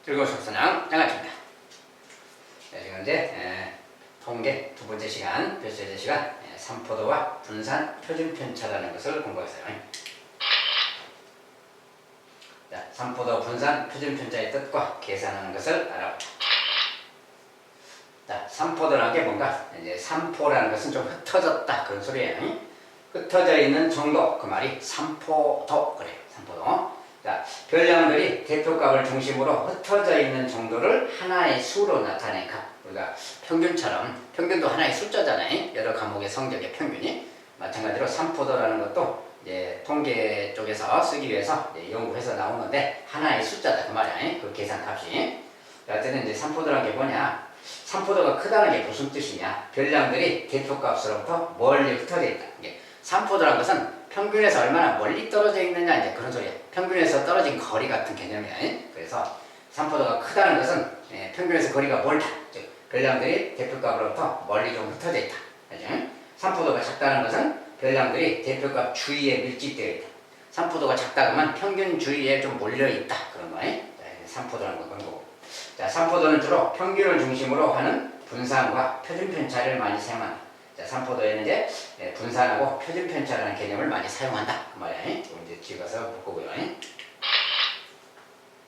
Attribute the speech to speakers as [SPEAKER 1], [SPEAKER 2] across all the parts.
[SPEAKER 1] 즐거운 수업선양 장아입니다. 네, 지금 이제 통계 두 번째 시간, 별수의 시간, 삼포도와 분산 표준편차라는 것을 공부했어요. 자, 삼포도 분산 표준편차의 뜻과 계산하는 것을 알아보자. 자, 삼포도라는 게 뭔가 이제 삼포라는 것은 좀 흩어졌다 그런 소리예요. 흩어져 있는 정도, 그 말이 삼포도 그래요. 삼포도. 자, 별량들이 대표값을 중심으로 흩어져 있는 정도를 하나의 수로 나타낸 값. 우리가 평균처럼, 평균도 하나의 숫자잖아요. 여러 과목의 성적의 평균이. 마찬가지로 삼포도라는 것도 이제 통계 쪽에서 쓰기 위해서 연구해서 나오는데 하나의 숫자다 그 말이야. 그 계산 값이. 어쨌든 이제 삼포도라는 게 뭐냐? 삼포도가 크다는 게 무슨 뜻이냐? 별량들이 대표값으로부터 멀리 흩어져 있다. 삼포도라는 것은 평균에서 얼마나 멀리 떨어져 있느냐 이제 그런 소리예요. 평균에서 떨어진 거리 같은 개념이야. 그래서 삼포도가 크다는 것은 평균에서 거리가 멀다. 즉 별량들이 대표값으로부터 멀리 좀 흩어져 있다. 그죠? 삼포도가 작다는 것은 별량들이 대표값 주위에 밀집되어 있다. 삼포도가 작다 그러면 평균 주위에 좀 몰려 있다 그런 거예요. 삼포도라는 건 그런 거고. 자, 삼포도는 주로 평균을 중심으로 하는 분산과 표준편차를 많이 사용한다. 자, 삼포도에는 이제 분산하고 표준편차라는 개념을 많이 사용한다. 그 말이야. 이제 찍어서 볼 거고요.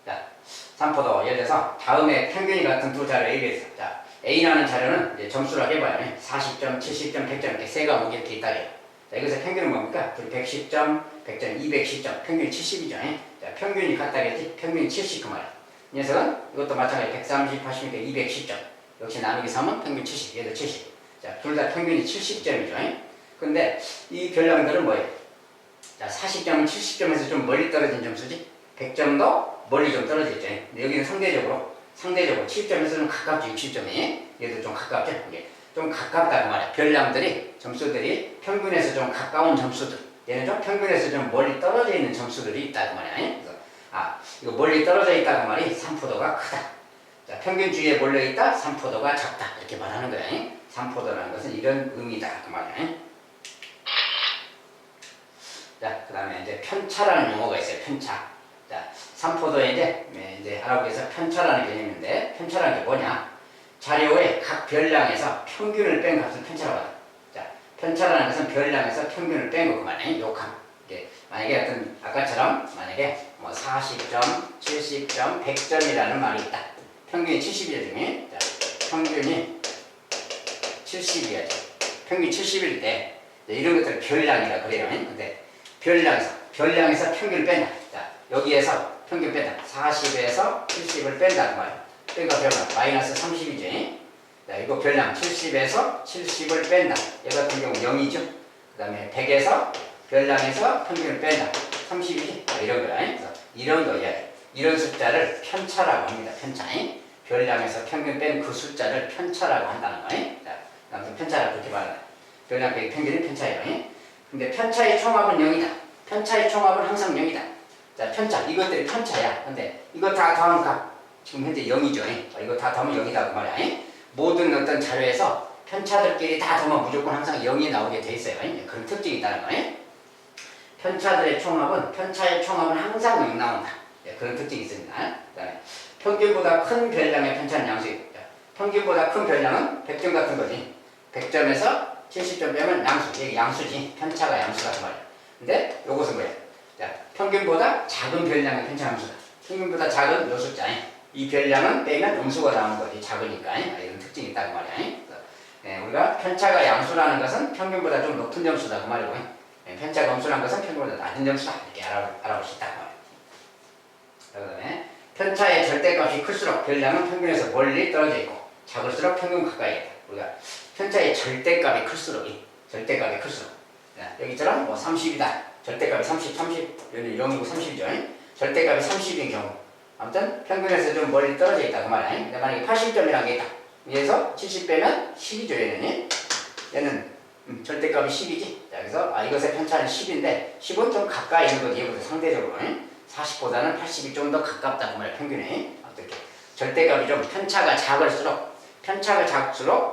[SPEAKER 1] 자, 삼포도 예를 들어서 다음에 평균이 같은 두 자료 A가 있어. 자, A라는 자료는 이제 점수를 해봐요. 40점, 70점, 100점 이렇게 세 과목이 이렇게 있다래요. 자, 여기서 평균은 뭡니까? 110점, 100점, 210점, 평균이 70이죠. 자, 평균이 같다겠지? 평균이 70 그 말이야. 이 녀석은 이것도 마찬가지 130, 80이니까 210점. 역시 나누기 3은 평균 70, 얘도 70. 자, 둘 다 평균이 70점이죠. 근데 이 별량들은 뭐예요? 자, 40점은 70점에서 좀 멀리 떨어진 점수지? 100점도 멀리 좀 떨어져 있죠. 근데 여기는 상대적으로 70점에서 좀 가깝죠. 60점이. 얘도 좀 가깝죠. 이게 좀 가깝다 그 말이야. 별량들이, 점수들이 평균에서 좀 가까운 점수들. 얘는 좀 평균에서 좀 멀리 떨어져 있는 점수들이 있다 그 말이야. 그래서 이거 멀리 떨어져 있다 그 말이 삼포도가 크다. 자, 평균 주위에 몰려 있다, 삼포도가 작다. 이렇게 말하는 거야. 삼포도라는 것은 이런 의미다 그 말이야. 자, 그 다음에 이제 편차라는 용어가 있어요. 편차. 자, 삼포도에 이제 알아보기 위해서 편차라는 개념인데, 편차라는 게 뭐냐? 자료의 각 별량에서 평균을 뺀 값을 편차라고 한다. 자, 편차라는 것은 별량에서 평균을 뺀 거 그 말이야. 요 값. 만약에 어떤 아까처럼 만약에 뭐 40점, 70점, 100점이라는 말이 있다. 평균이 70이야 중에. 자, 평균이 70이야. 평균 70일 때 이런 것들을 별량이라 그래요. 근데 별량에서 평균을 뺀다. 자, 여기에서 평균 뺀다. 40에서 70을 뺀다 그 말이야. 그러니까 별량 마이너스 30이지. 자, 이거 별량 70에서 70을 뺀다. 얘 같은 경우 0이죠. 그 다음에 100에서 별량에서 평균을 뺀다. 30이지? 이런 거야. 그래서 이런 거야. 이런 숫자를 편차라고 합니다. 편차. 별량에서 평균 뺀 그 숫자를 편차라고 한다는 거야. 자, 아무튼 편차라고 그렇게 말한다. 별량 빼기 평균이 편차예요. 근데 편차의 총합은 0이다. 편차의 총합은 항상 0이다. 자, 편차. 이것들이 편차야. 근데 이거 다 더하면 값. 지금 현재 0이죠. 이거 다 더하면 0이다. 그 말이야. 모든 어떤 자료에서 편차들끼리 다 더하면 무조건 항상 0이 나오게 돼 있어요. 그런 특징이 있다는 거예요. 편차의 총합은 항상 0 나온다. 그런 특징이 있습니다. 그 다음에 평균보다 큰 별량의 편차는 양수입니다. 평균보다 큰 별량은 100점 같은 거지. 100점에서 70점 빼면 양수. 이게 양수지. 편차가 양수다 그 말이야. 근데 요것은 뭐야? 자, 평균보다 작은 별량의 편차 함수다. 평균보다 작은 요 숫자. 이 별량은 빼면 음수가 나오는 거지. 작으니까. 이런 특징이 있다 그 말이야. 우리가 편차가 양수라는 것은 평균보다 좀 높은 점수다 그 말이고. 편차가 음수라는 것은 평균보다 낮은 점수다. 이렇게 알아볼 수 있다 그 말이야. 그 다음에 편차의 절대값이 클수록 별량은 평균에서 멀리 떨어져 있고 작을수록 평균 가까이 있다. 우리가 편차의 절대값이 클수록 여기처럼 뭐 30이다. 절대값이 30, 여기는 0이고 30이죠. 절대값이 30인 경우 아무튼 평균에서 좀 멀리 떨어져 있다 그 말이야. 근데 만약에 80점이라는 게 있다. 위에서 70 빼면 10이죠. 얘는 절대값이 10이지. 자, 그래서 이것의 편차는 10인데 10은 좀 가까이 있는 거지. 얘보다 상대적으로 40보다는 80이 좀 더 가깝다 그 말이야. 평균에. 어떻게 절대값이 좀 편차가 작을수록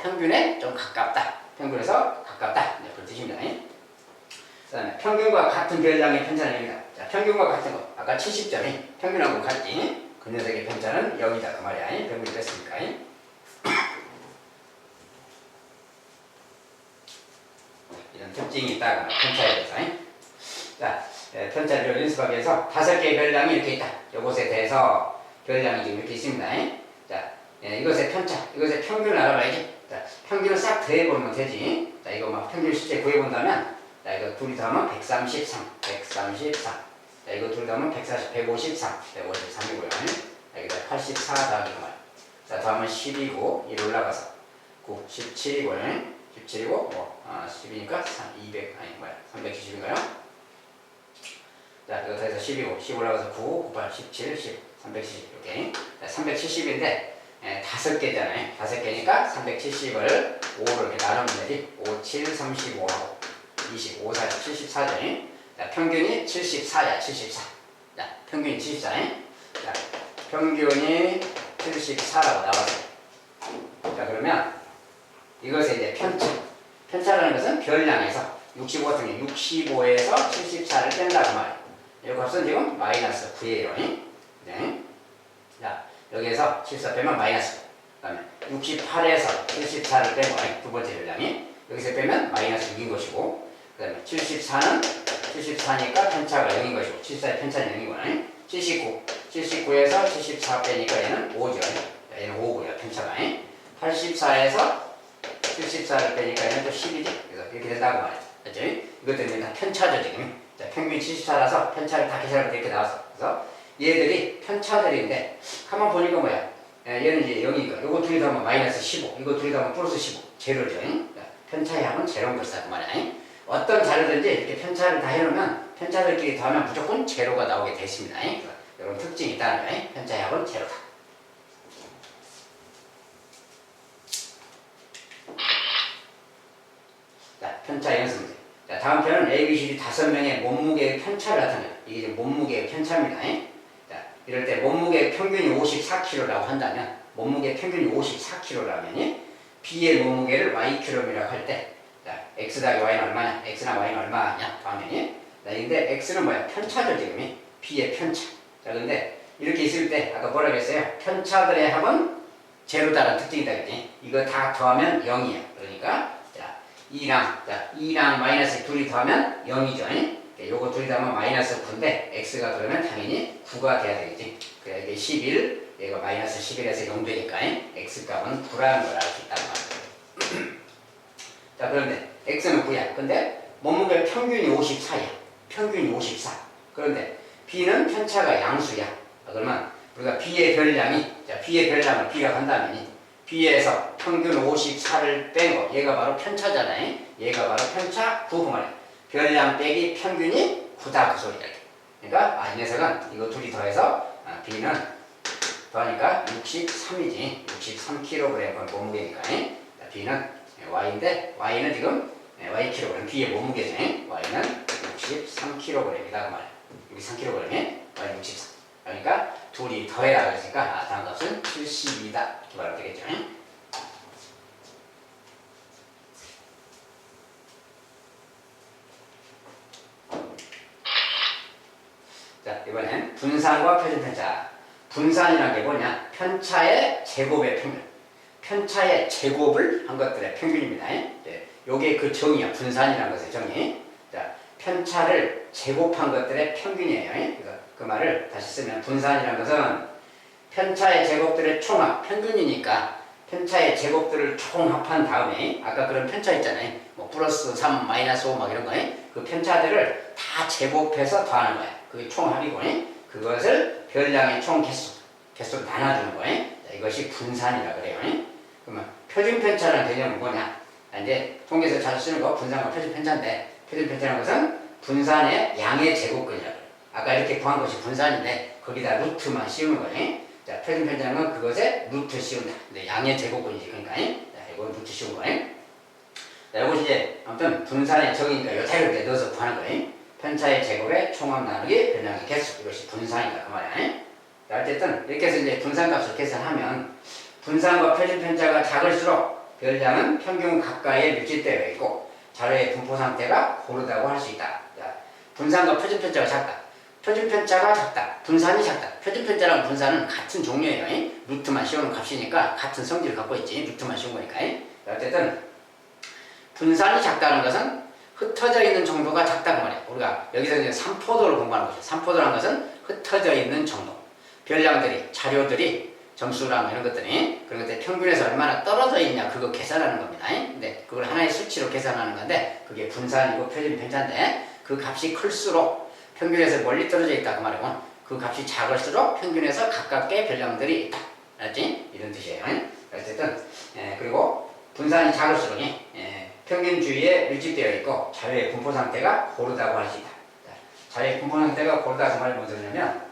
[SPEAKER 1] 평균에 좀 가깝다. 평균에서 가깝다. 그런 뜻입니다. 그 다음에 평균과 같은 별량의 편차는 여기다. 자, 평균과 같은 거. 아까 70점이 평균하고 같지. 그 녀석의 편차는 0이다 그 말이야. 병렬이 됐으니까. 이런 특징이 있다 그 편차에 대해서. 자, 편차를 연습하기 위해서 5개의 별량이 이렇게 있다. 이것에 대해서 별량이 지금 이렇게 있습니다. 자, 이것의 편차, 이것의 평균을 알아봐야지. 자, 평균을 싹 더해보면 되지. 자, 이거 막 평균 실제 구해본다면, 자, 이거 둘이 더하면 133, 133. 자, 이거 둘이 더하면 140, 153, 153이고요. 자, 여기다 84 더하기 말. 자, 더하면 10이고, 1 올라가서 9, 17이고, 17이고, 10이니까 200, 아니, 뭐야, 370인가요? 자, 이거 더해서 10이고, 10 올라가서 9, 9, 8, 17, 10, 370, 이렇게. 자, 370인데, 5개잖아요. 5개니까 370을 5로 이렇게 나누면 되지. 5, 7, 35하고, 20, 5, 40, 74죠. 자, 평균이 74야, 74. 자, 평균이 74. 자, 평균이 74라고 나왔어요. 자, 그러면 이것의 이제 편차라는 것은 별량에서 65 같은 경우 65에서 74를 뺀다고 말이에요. 이 값은 지금 마이너스 9예요. 네. 자, 여기에서 74 빼면 마이너스 9. 그 다음에 68에서 74를 빼고, 두 번째 별량이 여기서 빼면 마이너스 6인 것이고, 그 다음에 74는 74니까 편차가 0인 것이고, 74의 편차는 0이고, 79에서 74 빼니까 얘는 5죠. 얘는 5고요, 편차가. 84에서 74를 빼니까 얘는 또 10이지. 그래서 이렇게 된다고 말이죠. 그렇죠? 이것도 이제 다 편차죠, 지금. 자, 평균 74라서 편차를 다 계산하면 이렇게 나왔어. 그래서 얘들이 편차들인데, 가만 보니까 뭐야? 얘는 이제 0이니까, 요거 둘이 더하면 마이너스 15, 이거 둘이 더하면 플러스 15, 제로죠. 편차의 합은 제로인 것이다, 그 말이야. 어떤 자료든지 이렇게 편차를 다 해놓으면 편차들끼리 더하면 무조건 제로가 나오게 되어 있습니다. 이런 특징이 있다는 거예요. 편차의 합은 제로다. 자, 편차 연습 문제. 자, 다음 편은 ABCD 5명의 몸무게의 편차를 나타내요. 이게 이제 몸무게의 편차입니다. 자, 이럴 때 몸무게 평균이 54kg라고 한다면, 몸무게 평균이 54kg라면, B의 몸무게를 Ykg이라고 할 때, 자, X 더하기 Y는 얼마냐? X나 Y는 얼마냐? 다음에. 자, 근데 X는 뭐야? 편차죠, 지금. B의 편차. 자, 근데 이렇게 있을 때, 아까 뭐라고 했어요? 편차들의 합은 제로다라는 특징이다, 그지? 이거 다 더하면 0이야. 그러니까, 자, 2랑 마이너스 둘이 더하면 0이죠. 요거 둘이 더하면 마이너스 9인데, X가 그러면 당연히 9가 돼야 되겠지. 그래, 이게 11, 얘가 마이너스 11에서 0 되니까, X 값은 9라는 걸 알 수 있단 말이에요. 자, 그런데 X는 9야. 근데 몸무게 평균이 54야. 평균이 54. 그런데 B는 편차가 양수야. 그러면 우리가 B의 별량이, 자, B의 별량을 B가 간다면 B에서 평균 54를 뺀 거, 얘가 바로 편차잖아요. 얘가 바로 편차 9 말이야. 별량 빼기 평균이 9다 그 소리야. 그러니까 이 녀석은 이거 둘이 더해서 B는 더하니까 63이지. 63kg 몸무게니까. 자, B는 Y인데, Y는 지금 Ykg, B의 몸무게죠. Y는 63kg이다 그 말이야. 63kg, Y는 63. 그러니까 둘이 더해라 그랬으니까 다음 값은 72다 이렇게 말하면 되겠죠. 자, 이번엔 분산과 표준편차. 분산이라는 게 뭐냐? 편차의 제곱의 평균. 편차의 제곱을 한 것들의 평균입니다. 네, 요게 그 정의야. 분산이라는 것의 정의. 자, 편차를 제곱한 것들의 평균이에요. 그래서 그 말을 다시 쓰면 분산이라는 것은 편차의 제곱들의 총합, 평균이니까 편차의 제곱들을 총합한 다음에 아까 그런 편차 있잖아요. 뭐 플러스 3, 마이너스 5 막 이런 거. 그 편차들을 다 제곱해서 더하는 거야. 그게 총합이고 그것을 별량의 총 개수로 나눠주는 거예요. 자, 이것이 분산이라 그래요. 그러면 표준편차라는 개념은 뭐냐? 이제 통계에서 자주 쓰는 거 분산과 표준편차인데, 표준편차라는 것은 분산의 양의 제곱근이라고 해요. 아까 이렇게 구한 것이 분산인데 거기다 루트만 씌우는 거예요. 자, 표준편차라는 건 그것에 루트 씌운다. 근데 양의 제곱근이지. 그러니까 자, 이건 루트 씌운 거예요. 자, 이것이 이제 아무튼 분산의 정의니까 요타를 이렇게 넣어서 구하는 거예요. 편차의 제곱의 총합 나누기 별량의 개수. 이것이 분산이다 그 말이야. 자, 어쨌든 이렇게 해서 이제 분산값을 계산하면 분산과 표준편차가 작을수록 별량은 평균 가까이에 밀집되어 있고 자료의 분포 상태가 고르다고 할 수 있다. 자, 분산과 표준편차가 작다. 표준편차가 작다. 분산이 작다. 표준편차랑 분산은 같은 종류예요. 루트만 씌우는 값이니까 같은 성질을 갖고 있지. 루트만 씌운 거니까. 어쨌든 분산이 작다는 것은 흩어져 있는 정도가 작다고 말이야. 우리가 여기서 이제 삼포도를 공부하는 거죠. 삼포도라는 것은 흩어져 있는 정도. 별량들이, 자료들이, 점수랑 이런 것들이 그런 것들이 평균에서 얼마나 떨어져 있냐 그거 계산하는 겁니다. 근데 그걸 하나의 수치로 계산하는 건데 그게 분산이고 표준편차인데 그 값이 클수록 평균에서 멀리 떨어져 있다 그 말이고 그 값이 작을수록 평균에서 가깝게 별량들이 있다. 알았지? 이런 뜻이에요. 어쨌든 그리고 분산이 작을수록 평균 주위에 밀집되어 있고 자료의 분포 상태가 고르다고 할 수 있다. 자료의 분포 상태가 고르다고 말이 무슨 뜻이냐면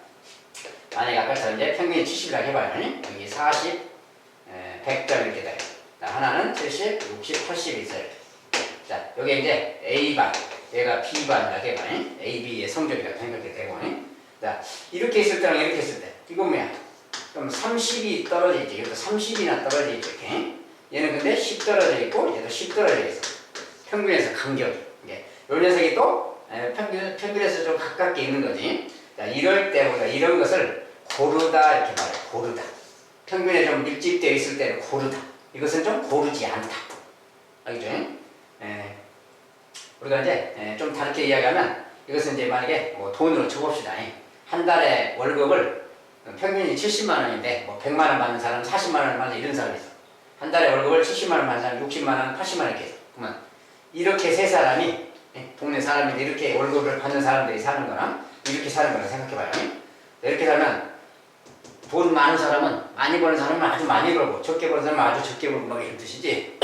[SPEAKER 1] 만약에 아까처럼 이제 평균이 70이라고 해봐요. 여기 40, 100점 이렇게 돼요. 하나는 70, 60, 80이 있어요. 자, 여기 이제 A반, 얘가 B반이라고 해봐요. A, B의 성적이라고 생각이 되고. 자, 이렇게 있을 때랑 이렇게 있을 때, 이건 뭐야? 그럼 30이 떨어져 있지. 이것도 30이나 떨어져 있죠. 이렇게. 얘는 근데 10 떨어져 있고, 얘도 10 떨어져 있어. 평균에서 간격이. 요 녀석이 또 평균에서 좀 가깝게 있는 거지. 자, 이럴 때 우리가 이런 것을 고르다 이렇게 말해요. 고르다. 평균에 좀 밀집되어 있을 때는 고르다. 이것은 좀 고르지 않다. 알겠죠? 우리가 이제 좀 다르게 이야기하면 이것은 이제 만약에 뭐 돈으로 쳐봅시다. 한 달에 월급을 평균이 70만 원인데 뭐 100만 원 받는 사람, 40만 원 받는 이런 사람이 있어. 한 달에 월급을 70만 원 받는 사람, 60만 원, 80만 원 이렇게 있어. 그러면 이렇게 세 사람이 동네 사람인데 이렇게 월급을 받는 사람들이 사는 거랑 이렇게 사는 거랑 생각해봐요. 이렇게 살면 돈 많은 사람은 많이 버는 사람은 아주 많이 벌고 적게 버는 사람은 아주 적게 벌고 막 이런 뜻이지.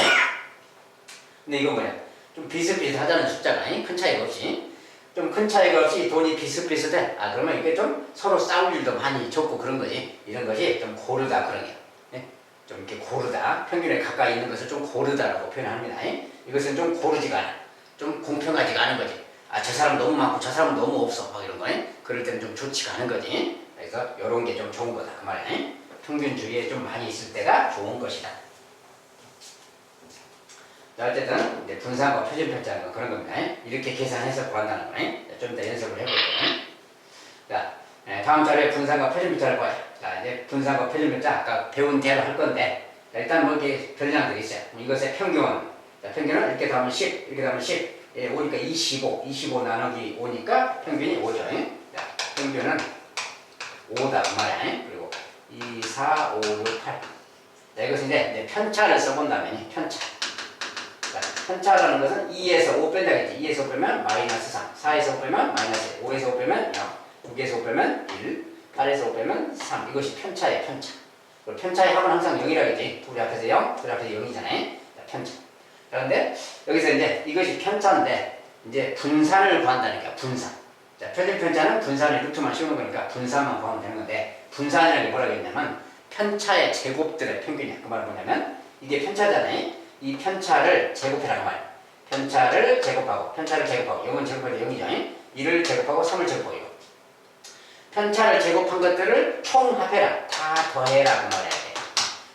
[SPEAKER 1] 근데 이건 뭐냐? 좀 비슷비슷하다는 숫자가 큰 차이가 없이 좀 큰 차이가 없이 돈이 비슷비슷해. 그러면 이게 좀 서로 싸울 일도 많이 적고 그런 거지. 이런 것이 좀 고르다 그런 게. 좀 이렇게 고르다. 평균에 가까이 있는 것을 좀 고르다라고 표현합니다. 이것은 좀 고르지가 않아. 좀 공평하지가 않은 거지. 저 사람 너무 많고 저 사람 너무 없어. 막 이런 거. 그럴 때는 좀 좋지가 않은 거지. 그래서 이런 게 좀 좋은 거다. 그 말이야. 평균 주위에 좀 많이 있을 때가 좋은 것이다. 자, 어쨌든 이제 분산과 표준편차는 그런 겁니다. 이렇게 계산해서 구한다는 거네. 좀 더 연습을 해볼게요. 자, 다음 자료에 분산과 표준편차를 구하자. 자, 이제 분산과 표준편차 아까 배운 대로 할 건데 일단 뭐 이렇게 별량들이 있어요. 이것의 평균. 자, 평균은 이렇게 하면 10, 이렇게 하면 10. 5니까 25 나누기 5니까 평균이 5죠. 자, 평균은 5다 그 말이야. 그리고 2, 4, 5, 6, 8. 자, 이것은 이제 편차를 써본다면 편차. 자, 편차라는 것은 2에서 5 뺀다겠지. 2에서 5 빼면 마이너스 3, 4에서 5 빼면 마이너스 1, 5에서 5 빼면 0, 6에서 5 빼면 1, 8에서 5 빼면 3. 이것이 편차예요. 편차. 그리고 편차의 합은 항상 0이라겠지. 둘이 앞에서 0, 둘이 앞에서 0이잖아요. 자, 편차. 그런데 여기서 이제 이것이 편차인데 이제 분산을 구한다니까. 분산. 자, 표준편차는 분산의 루트만 씌우는 거니까 분산만 구하면 되는 건데 분산이라는 게 뭐라고 했냐면 편차의 제곱들의 평균이야. 그 말은 뭐냐면 이게 편차잖아요. 이 편차를 제곱해라고 말이야. 편차를 제곱하고 0은 제곱해도 0이죠. 1을 제곱하고 3을 제곱하고 이거. 편차를 제곱한 것들을 총합해라. 다 더해라. 그 말이야.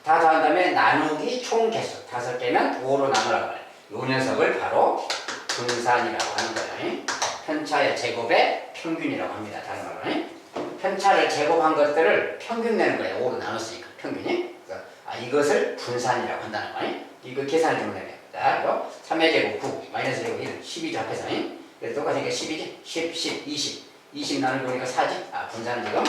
[SPEAKER 1] 다 더한 다음에 나누기 총 개수 5개면 5로 나누라고 말이야. 요 녀석을 바로 분산이라고 하는 거예요. 편차의 제곱의 평균이라고 합니다. 다른 말로. 편차를 제곱한 것들을 평균 내는 거예요. 5로 나눴으니까 평균이. 그래서 이것을 분산이라고 한다는 거예요. 이거 계산을 좀 해야 돼요. 자, 이거 3의 제곱 9, 마이너스 제곱 1, 12죠 앞에서. 그래서 똑같으니까 10이지? 10, 20. 20 나누고 보니까 4지? 분산은 지금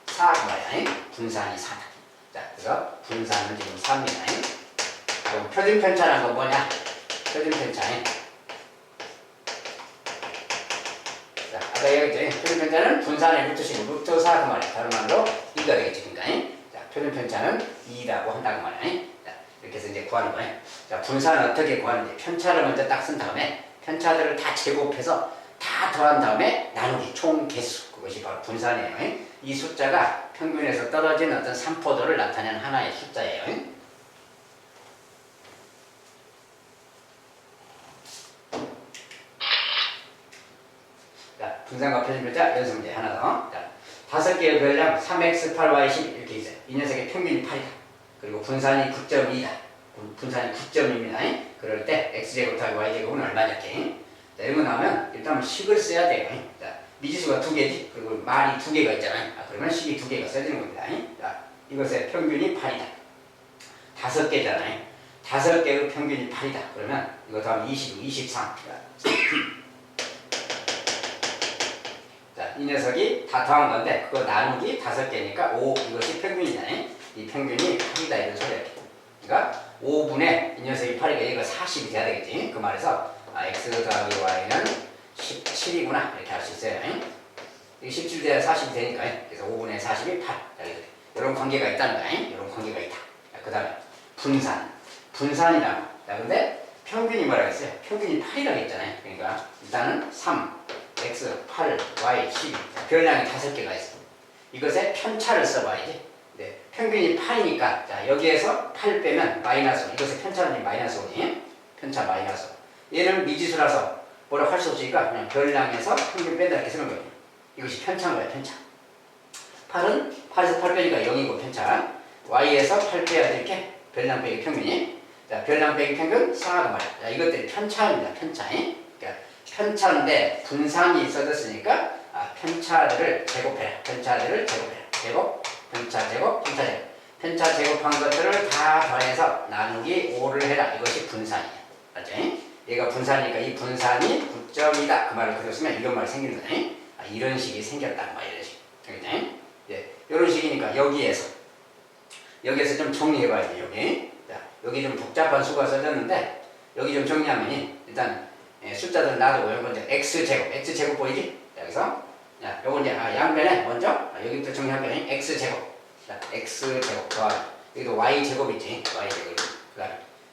[SPEAKER 1] 4 말이야. 분산이 4다. 자, 그래서 분산은 지금 4입니다. 그럼 표준편차라는 건 뭐냐? 표준편차. 자, 아까 얘기했죠. 표준편차는 분산의 루트식으로 루트 4 그 말이야. 다른 말로 2가 되겠지. 그러니까. 자, 표준편차는 2라고 한다고 말이야. 자, 이렇게 해서 이제 구하는 거예요. 자, 분산은 어떻게 구하는지. 편차를 먼저 딱 쓴 다음에 편차들을 다 제곱해서 다 더한 다음에 나누기 총 개수. 그것이 바로 분산이에요. 이 숫자가 평균에서 떨어진 어떤 산포도를 나타내는 하나의 숫자예요. 자, 분산과 표준편차 연습 문제 하나 더. 자, 5개의 별량 3x, 8, y, 10 이렇게 있어요. 이 녀석의 평균이 8이다. 그리고 분산이 9.2다. 분산이 9점입니다. 그럴 때 x제곱 더하기 y제곱은 얼마냐? 자, 이런 거 나오면 일단 식을 써야 돼요. 자, 미지수가 2개지. 그리고 말이 2개가 있잖아요. 그러면 식이 2개가 써지는 겁니다. 자, 이것의 평균이 8이다. 5개잖아요. 5개의 평균이 8이다. 그러면 이거 다음 20, 23. 자, 이 녀석이 다 더한 건데 그거 나누기 5개니까 5 이것이 평균이잖아요. 이 평균이 8이다 이런 소리야. 그러니까 5분의 이 녀석이 8이니까 얘가 40이 돼야 되겠지. 그 말에서 x 더하기 y는 17이구나 이렇게 할 수 있어요. 이게 17 돼야 40이 되니까 그래서 5분의 40이 8 이런 관계가 있다는 거야. 이런 관계가 있다. 그 다음에 분산이라고. 자, 근데 평균이 뭐라고 했어요? 평균이 8이라고 했잖아요. 그러니까 일단은 3, x, 8, y, 12 별량이 5개가 있어. 이것에 편차를 써봐야지. 네, 평균이 8이니까 자, 여기에서 8 빼면 마이너스 5. 이것의 편차는 마이너스 5니? 편차 마이너스 5. 얘는 미지수라서 뭐라고 할 수 없으니까 그냥 별량에서 평균 뺀다 이렇게 쓰는 거예요. 이것이 편차인 거야, 편차. 8에서 8 빼니까 0이고 편차. y에서 8 빼야 돼 이렇게 별량 빼기 평균이. 자, 별량 빼기 평균 4가 말이야. 자, 이것들이 편차입니다, 편차. 그러니까 편차인데 분산이 써졌으니까 편차를 제곱해라. 편차를 제곱해라. 제곱, 편차 제곱, 편차 제곱. 편차 제곱한 것들을 다 더해서 나누기 5를 해라. 이것이 분산이야. 맞죠? 얘가 분산이니까 이 분산이 9점이다. 그 말을 그대로 쓰면 이런 말이 생기는 거네. 이런 식이 생겼다. 이런 식. 알겠네? 네, 이런 식이니까 여기에서 좀 정리해봐야지. 여기 좀 복잡한 수가 써졌는데 여기 좀 정리하면 일단 숫자들 놔두고 이건 이제 x제곱 보이지? 여기서 요거 이제 양변에 먼저 여기부터 정리할 거니 x제곱. 자, x제곱 더하기 여기도 y제곱 있지? y제곱.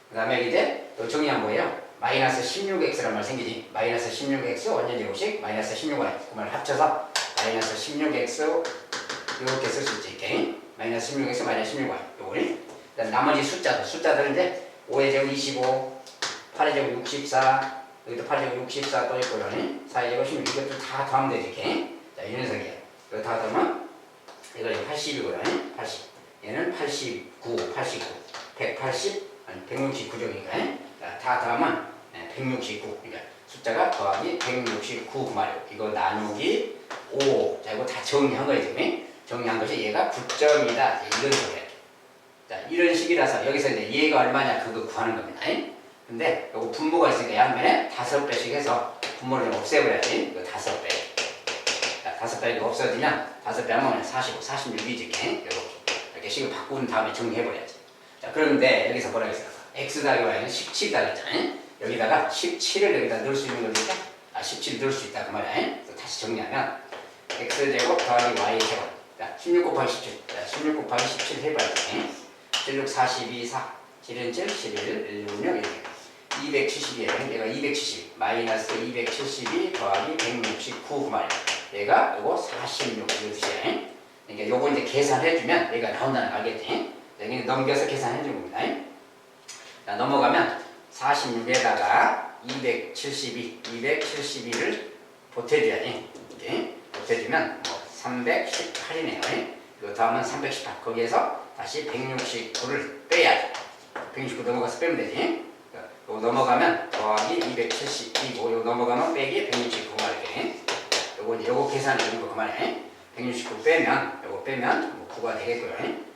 [SPEAKER 1] 그 다음에 이제 또 정리하면 뭐예요? 마이너스 16x란 말 생기지. 마이너스 16x 원년제곱식 마이너스 16y 그 말 합쳐서 마이너스 16x 이렇게 쓸 수 있지. 이렇게 마이너스 16x 마이너스 16y 요걸. 그다음 나머지 숫자들은 이제 5의 제곱 25 8의 제곱 64 여기도 8의 제곱 64 또 있고요. 4의 제곱 16 이것도 다 더하면 되지. 이렇게. 자, 이 녀석이야. 이거 다 더하면 이거 80이고요. 80 얘는 89 180 아니 169종이니까 다 더하면 169. 그러니까 숫자가 더하기 169 그 말이고 이거 나누기 5. 자, 이거 다 정리한 거예요. 지금 정리한 것이 얘가 9점이다. 이런 소리야. 자, 이런 식이라서 여기서 이제 얘가 얼마냐 그거 구하는 겁니다. 근데 요거 분모가 있으니까 양면에 5배씩 해서 분모를 좀 없애버려야지. 이거 5배. 자, 5배가 없어지면 5배 하면 45, 46이지. 이렇게 식을 바꾼 다음에 정리해버려야지. 자, 그런데 여기서 뭐라고 했어요? x 더하기 y는 17이다 했잖아요. 여기다가 17을 여기다 넣을 수 있는 거니까 17 넣을 수 있다 그 말이야. 그래서 다시 정리하면 x제곱 더하기 y제곱. 자, 16 곱하기 17. 자, 16 곱하기 17 해봐야지. 16, 42, 4. 7은 7, 11, 1, 6, 6 이렇게. 272에요. 얘가 270. 마이너스 272 더하기 169 그 말이야. 얘가 요거 46 이거 뜻이야. 그러니까 요거 이제 계산해주면 얘가 나온다는 거 알겠지? 여기 넘겨서 계산해준 겁니다. 자, 넘어가면 46에다가 272를 보태줘야지. 이렇게 보태주면 318이네요. 이거 다음은 318. 거기에서 다시 169를 빼야지. 169 넘어가서 빼면 되지. 이거 넘어가면 더하기 272고 이거 넘어가면 빼기 169가 이렇게. 요거 계산해주는 거 그만해. 169 빼면 요거 빼면 9가 되겠고요.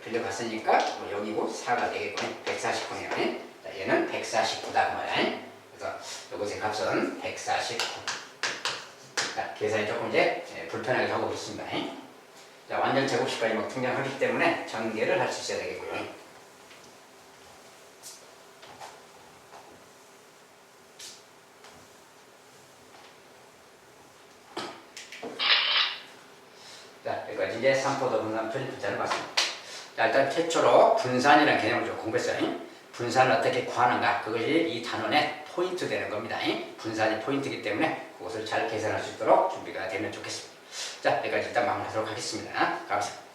[SPEAKER 1] 빌려갔으니까 여기고 4가 되겠고 149네요. 자, 얘는 149다 그 말이야. 그래서 이것의 값은 149. 자, 계산이 조금 이제 불편하게 하고 있습니다. 자, 완전 제곱식까지 막 등장하기 때문에 전개를 할 수 있어야 되겠고요. 자, 여기까지 이제 삼포도 분산 편집분자를 봤습니다. 자, 일단 최초로 분산이라는 개념을 좀 공부했어요. 분산을 어떻게 구하는가? 그것이 이 단원의 포인트 되는 겁니다. 분산이 포인트이기 때문에 그것을 잘 계산할 수 있도록 준비가 되면 좋겠습니다. 자, 여기까지 일단 마무리하도록 하겠습니다. 감사합니다.